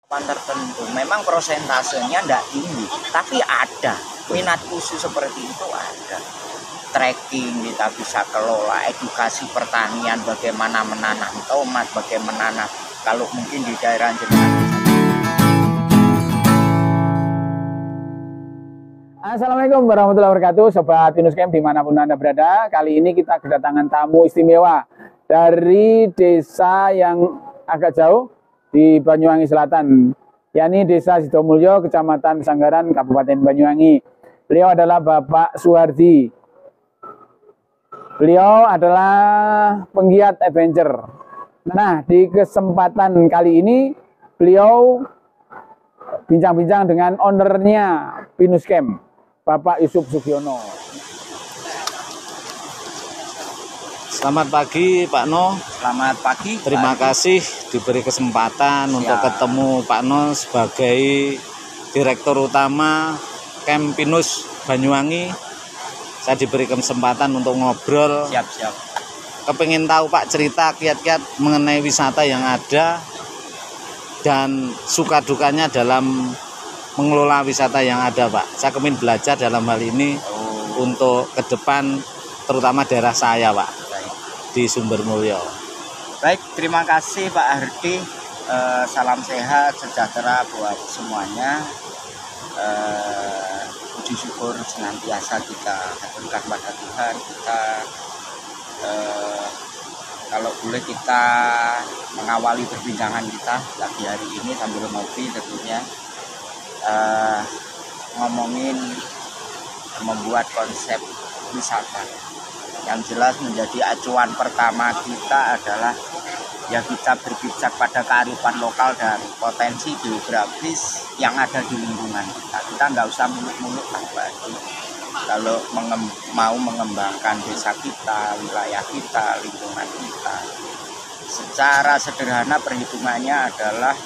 tertentu. Memang prosentasenya tidak tinggi, tapi ada minat khusus seperti itu ada. Trekking kita bisa kelola, edukasi pertanian, bagaimana menanam tomat, bagaimana kalau mungkin di daerah jenengan. Assalamualaikum warahmatullahi wabarakatuh, Sobat Pinus Camp dimanapun Anda berada. Kali ini kita kedatangan tamu istimewa dari desa yang agak jauh di Banyuwangi Selatan, yakni Desa Sidomulyo, Kecamatan Sanggaran, Kabupaten Banyuwangi. Beliau adalah Bapak Suhardi. Beliau adalah penggiat adventure. Nah, di kesempatan kali ini beliau bincang-bincang dengan ownernya Pinus Camp, Bapak Yusuf Sugiono. Selamat pagi Pak No. Selamat pagi. Terima kasih diberi kesempatan untuk ketemu Pak No sebagai Direktur Utama Camp Pinus Banyuwangi. Saya diberi kesempatan untuk ngobrol. Siap. Kepingin tahu Pak cerita kiat-kiat mengenai wisata yang ada dan suka dukanya dalam mengelola wisata yang ada Pak. Saya kepingin belajar dalam hal ini untuk ke depan, terutama daerah saya Pak, di Sumbermulyo. Baik, terima kasih Pak Hardi. Salam sehat, sejahtera buat semuanya. Puji syukur senantiasa kita haturkan pada Tuhan. Kita kalau boleh kita mengawali perbincangan kita pagi hari ini sambil ngopi tentunya, ngomongin membuat konsep wisata. Yang jelas menjadi acuan pertama kita adalah ya kita berpijak pada kearifan lokal dan potensi geografis yang ada di lingkungan kita. Kita nggak usah muluk-muluk lagi. Kalau mau mengembangkan desa kita, wilayah kita, lingkungan kita, secara sederhana perhitungannya adalah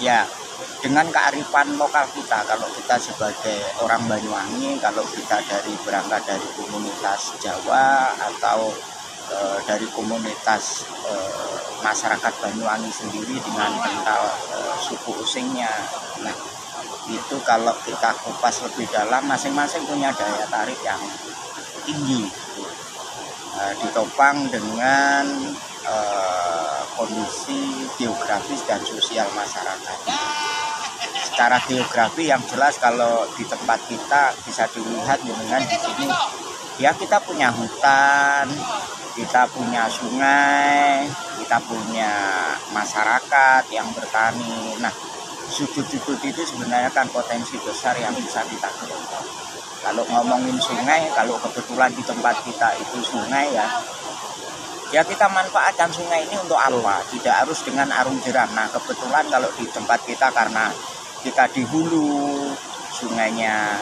ya dengan kearifan lokal kita. Kalau kita sebagai orang Banyuwangi, kalau kita berangkat dari komunitas Jawa atau dari komunitas masyarakat Banyuwangi sendiri dengan kental suku Usingnya. Nah, itu kalau kita kupas lebih dalam, masing-masing punya daya tarik yang tinggi, ditopang dengan kondisi geografis dan sosial masyarakat. Secara geografi yang jelas kalau di tempat kita bisa dilihat dengan di sini ya kita punya hutan, kita punya sungai, kita punya masyarakat yang bertani. Nah, sudut-sudut itu sebenarnya kan potensi besar yang bisa kita kelola. Kalau ngomongin sungai, kalau kebetulan di tempat kita itu sungai ya kita manfaatkan sungai ini untuk apa? Tidak harus dengan arung jeram. Nah, kebetulan kalau di tempat kita karena kita di hulu, sungainya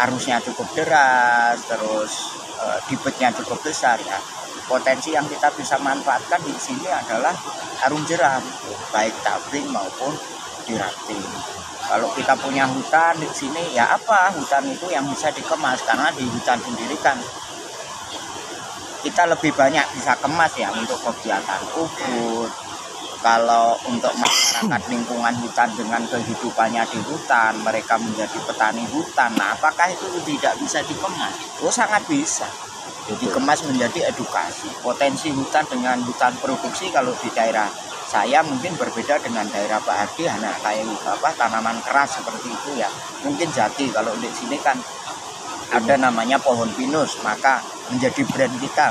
arusnya cukup deras, terus debitnya cukup besar ya. Potensi yang kita bisa manfaatkan di sini adalah arung jeram, baik tabring maupun di rafting. Kalau kita punya hutan di sini ya apa? Hutan itu yang bisa dikemas, karena di hutan sendiri kan kita lebih banyak bisa kemas ya untuk kegiatan ubud. Kalau untuk masyarakat lingkungan hutan dengan kehidupannya di hutan, mereka menjadi petani hutan. Nah, apakah itu tidak bisa dikemas? Oh, sangat bisa. Dikemas menjadi edukasi. Potensi hutan dengan hutan produksi kalau di daerah saya mungkin berbeda dengan daerah Pak Hardi, hanya kayak tanaman keras seperti itu ya. Mungkin jati, kalau di sini kan ada namanya pohon pinus, maka menjadi brand kita.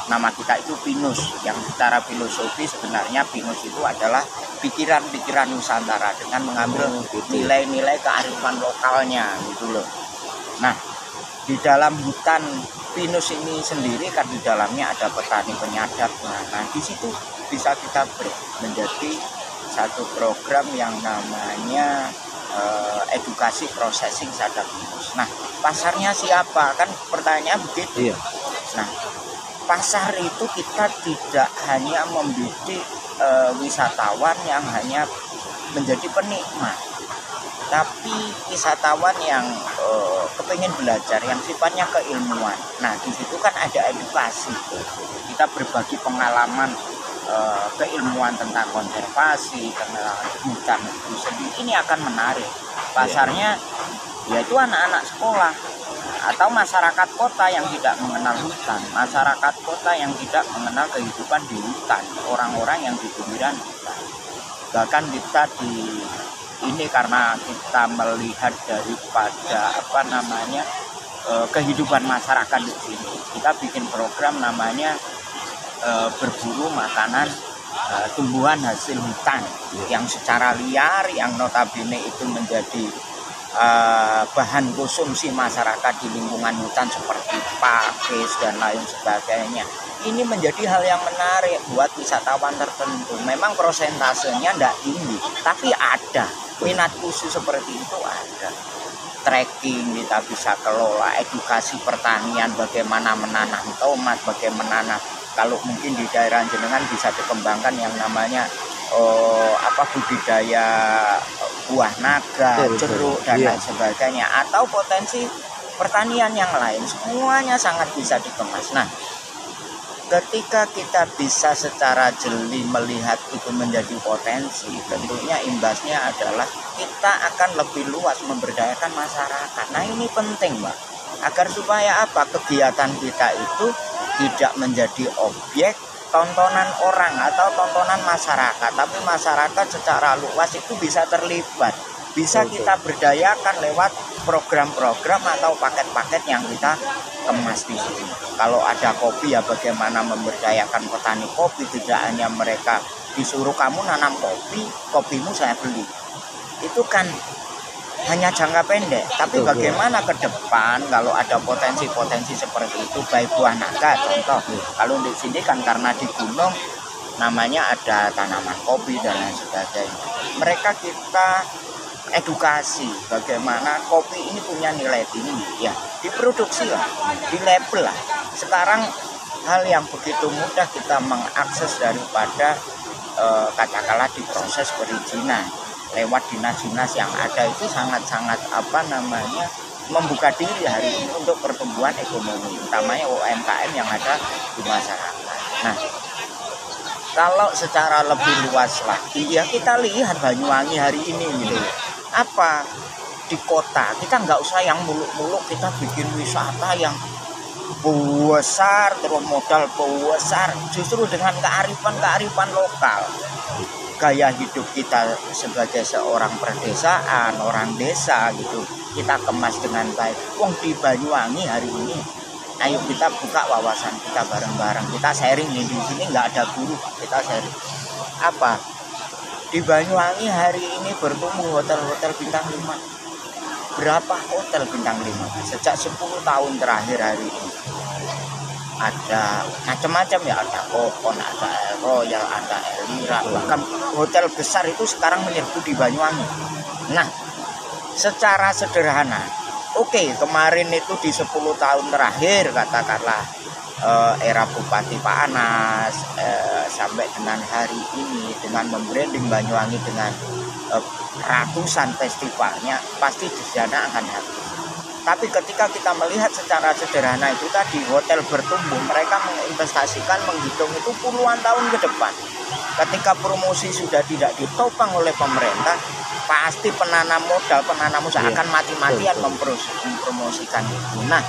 Nama kita itu Pinus, yang secara filosofi sebenarnya Pinus itu adalah pikiran-pikiran Nusantara dengan mengambil nilai-nilai kearifan lokalnya gitu loh. Nah, di dalam hutan Pinus ini sendiri kan di dalamnya ada petani penyadap. Nah, di situ bisa kita menjadi satu program yang namanya edukasi processing sadap pinus. Nah, pasarnya siapa? Kan pertanyaan begitu. Iya. Nah, pasar itu kita tidak hanya membidik wisatawan yang hanya menjadi penikmat, tapi wisatawan yang kepengen belajar, yang sifatnya keilmuan. Nah, di situ kan ada edukasi. Kita berbagi pengalaman keilmuan tentang konservasi, tentang hutan itu sendiri, ini akan menarik. Pasarnya yaitu anak-anak sekolah atau masyarakat kota yang tidak mengenal hutan, masyarakat kota yang tidak mengenal kehidupan di hutan, orang-orang yang di pinggiran hutan. Bahkan kita di ini karena kita melihat daripada kehidupan masyarakat di sini, kita bikin program namanya berburu makanan tumbuhan hasil hutan yang secara liar, yang notabene itu menjadi bahan konsumsi masyarakat di lingkungan hutan seperti pakis dan lain sebagainya. Ini menjadi hal yang menarik buat wisatawan tertentu. Memang prosentasenya tidak tinggi, tapi ada minat khusus seperti itu ada. Trekking kita bisa kelola, edukasi pertanian, bagaimana menanam tomat, bagaimana kalau mungkin di daerah jenengan bisa dikembangkan yang namanya budidaya buah naga, jeruk dan lain sebagainya, atau potensi pertanian yang lain, semuanya sangat bisa dikemas. Nah, ketika kita bisa secara jeli melihat itu menjadi potensi, tentunya imbasnya adalah kita akan lebih luas memberdayakan masyarakat. Nah, ini penting, Mbak, agar supaya kegiatan kita itu tidak menjadi objek tontonan orang atau tontonan masyarakat, tapi masyarakat secara luas itu bisa terlibat, bisa kita berdayakan lewat program-program atau paket-paket yang kita kemas di sini. Kalau ada kopi, ya bagaimana memberdayakan petani kopi, tidak hanya mereka disuruh kamu nanam kopi, kopimu saya beli. Itu kan hanya jangka pendek, tapi bagaimana ke depan kalau ada potensi-potensi seperti itu, baik buah naga contoh. Kalau di sini kan karena di gunung namanya ada tanaman kopi dan lain sebagainya. Mereka kita edukasi bagaimana kopi ini punya nilai tinggi, ya diproduksi lah, di label lah. Sekarang hal yang begitu mudah kita mengakses daripada katakanlah di proses perizinan lewat dinas-dinas yang ada, itu sangat-sangat membuka diri hari ini untuk pertumbuhan ekonomi, utamanya UMKM yang ada di masyarakat. Nah, kalau secara lebih luas lagi, ya kita lihat Banyuwangi hari ini gitu. Di kota kita nggak usah yang muluk-muluk, kita bikin wisata yang besar, terus modal besar, justru dengan kearifan lokal. Gaya hidup kita sebagai seorang perdesaan, orang desa gitu, kita kemas dengan baik. Di Banyuwangi hari ini, ayo kita buka wawasan kita bareng-bareng, kita sharing nih. Di sini nggak ada guru, kita sharing. Di Banyuwangi hari ini bertumbuh hotel-hotel bintang 5. Berapa hotel bintang 5 sejak 10 tahun terakhir hari ini? Ada macam-macam ya, ada Kokon, ada El Royal, ada Elira, bahkan hotel besar itu sekarang menyerbu di Banyuwangi. Nah, secara sederhana, kemarin itu di 10 tahun terakhir katakanlah era Bupati Pak Anas sampai dengan hari ini dengan membranding Banyuwangi dengan ratusan festivalnya, pasti di sana akan habis. Tapi ketika kita melihat secara sederhana itu tadi, hotel bertumbuh, mereka menginvestasikan, menghitung itu puluhan tahun ke depan. Ketika promosi sudah tidak ditopang oleh pemerintah, pasti penanam usaha akan mati-matian mempromosikan itu. Nah,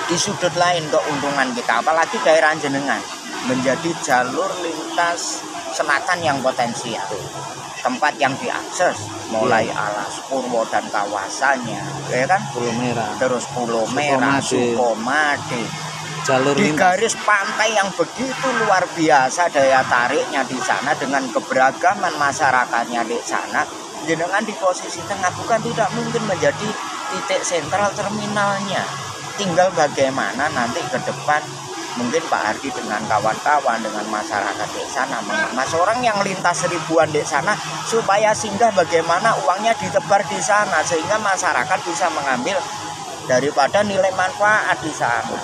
di sudut lain keuntungan kita, apalagi daerah jenengan menjadi jalur lintas selatan yang potensial, tempat yang diakses mulai Alas Purwo dan kawasannya, ya kan? Pulau Merah, terus Pulau Merah, Sukomade, jalur di garis pantai yang begitu luar biasa daya tariknya di sana dengan keberagaman masyarakatnya di sana. Jenengan di posisi tengah, bukan tidak mungkin menjadi titik sentral terminalnya. Tinggal bagaimana nanti ke depan mungkin Pak Hardi dengan kawan-kawan, dengan masyarakat di sana mengemas orang yang lintas ribuan di sana supaya singgah, bagaimana uangnya ditebar di sana sehingga masyarakat bisa mengambil daripada nilai manfaat di sana.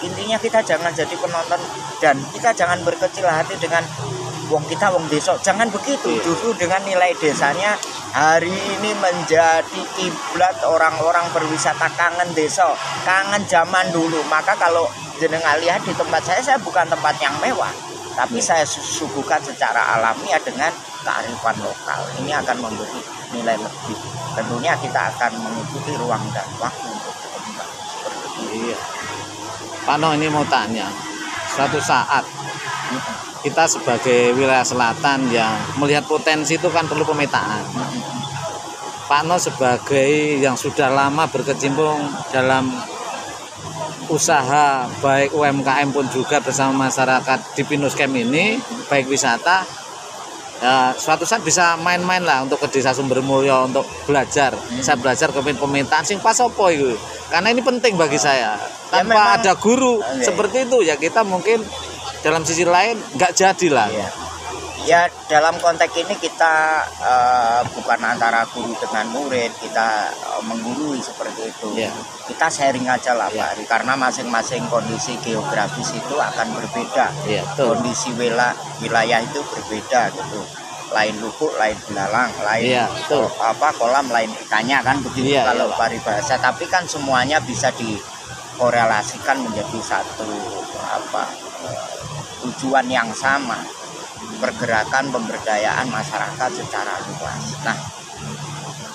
Intinya kita jangan jadi penonton dan kita jangan berkecil hati dengan wong desa, jangan begitu. Justru dengan nilai desanya hari ini menjadi kiblat orang-orang berwisata, kangen desa, kangen zaman dulu. Maka kalau jenengan lihat di tempat saya bukan tempat yang mewah, tapi saya suguhkan secara alamiah dengan kearifan lokal. Ini akan memberi nilai lebih. Tentunya kita akan mengikuti ruang dan waktu untuk berkembang seperti itu. Iya. Pak No, ini mau tanya, suatu saat kita sebagai wilayah selatan yang melihat potensi itu kan perlu pemetaan. Pak No sebagai yang sudah lama berkecimpung dalam usaha baik UMKM pun juga bersama masyarakat di Pinus Camp ini, baik wisata, ya, suatu saat bisa main-main lah untuk ke Desa Sumbermulyo untuk belajar. Saya belajar ke pemetaan sing pas opo itu, karena ini penting bagi saya. Tanpa memang, ada guru seperti itu ya kita mungkin dalam sisi lain nggak jadi lah. Ya dalam konteks ini kita bukan antara guru dengan murid, kita menggurui seperti itu. Kita sharing aja lah Pak Ari, karena masing-masing kondisi geografis itu akan berbeda. Kondisi wilayah itu berbeda gitu. Lain lubuk, lain belalang, lain kolam, lain ikannya kan begitu kalau paribahasa. Tapi kan semuanya bisa dikorelasikan menjadi satu tujuan yang sama, pergerakan pemberdayaan masyarakat secara luas. Nah,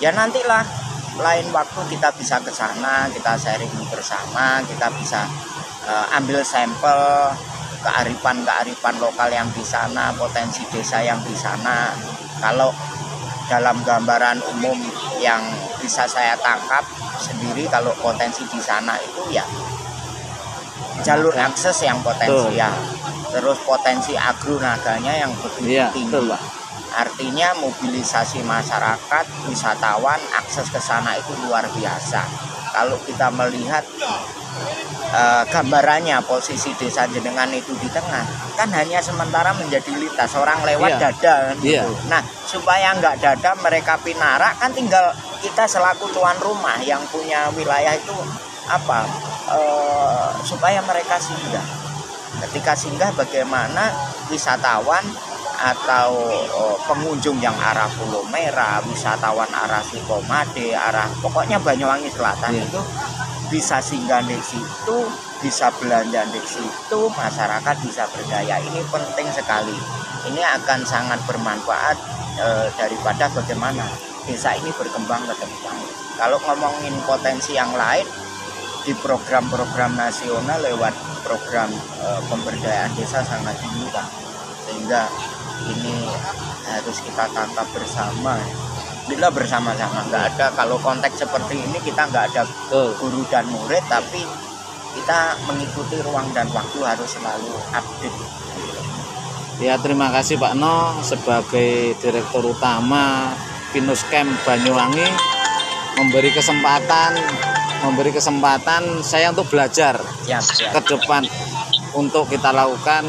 ya nantilah lain waktu kita bisa ke sana, kita sharing bersama, kita bisa ambil sampel kearifan lokal yang di sana, potensi desa yang di sana. Kalau dalam gambaran umum yang bisa saya tangkap sendiri, kalau potensi di sana itu ya jalur akses yang potensial, terus potensi agronaganya yang begitu tinggi. Artinya mobilisasi masyarakat, wisatawan, akses ke sana itu luar biasa. Kalau kita melihat gambarannya, posisi desa jenengan itu di tengah, kan hanya sementara menjadi lintas, orang lewat dada gitu. Nah, supaya nggak dada mereka pinarak, kan tinggal kita selaku tuan rumah yang punya wilayah itu supaya mereka singgah. Ketika singgah, bagaimana wisatawan atau pengunjung yang arah Pulau Merah, wisatawan arah Sukomade, arah pokoknya Banyuwangi Selatan itu bisa singgah di situ, bisa belanja di situ, masyarakat bisa berdaya. Ini penting sekali. Ini akan sangat bermanfaat daripada bagaimana desa ini berkembang ke depan. Kalau ngomongin potensi yang lain, di program-program nasional lewat program pemberdayaan desa sangat tinggi Pak. Sehingga ini harus kita tangkap bersama. Kita bersama-sama, nggak ada, kalau konteks seperti ini kita nggak ada guru dan murid, tapi kita mengikuti ruang dan waktu harus selalu update. Ya, terima kasih Pak No sebagai Direktur Utama Pinus Camp Banyuwangi memberi kesempatan saya untuk belajar ke depan untuk kita lakukan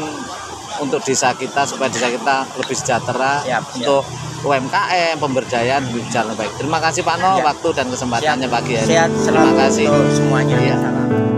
untuk desa kita, supaya desa kita lebih sejahtera, untuk UMKM, pemberdayaan berjalan baik. Terima kasih Pak No, waktu dan kesempatannya pagi hari. Sehat selalu. Terima kasih semuanya. Salam.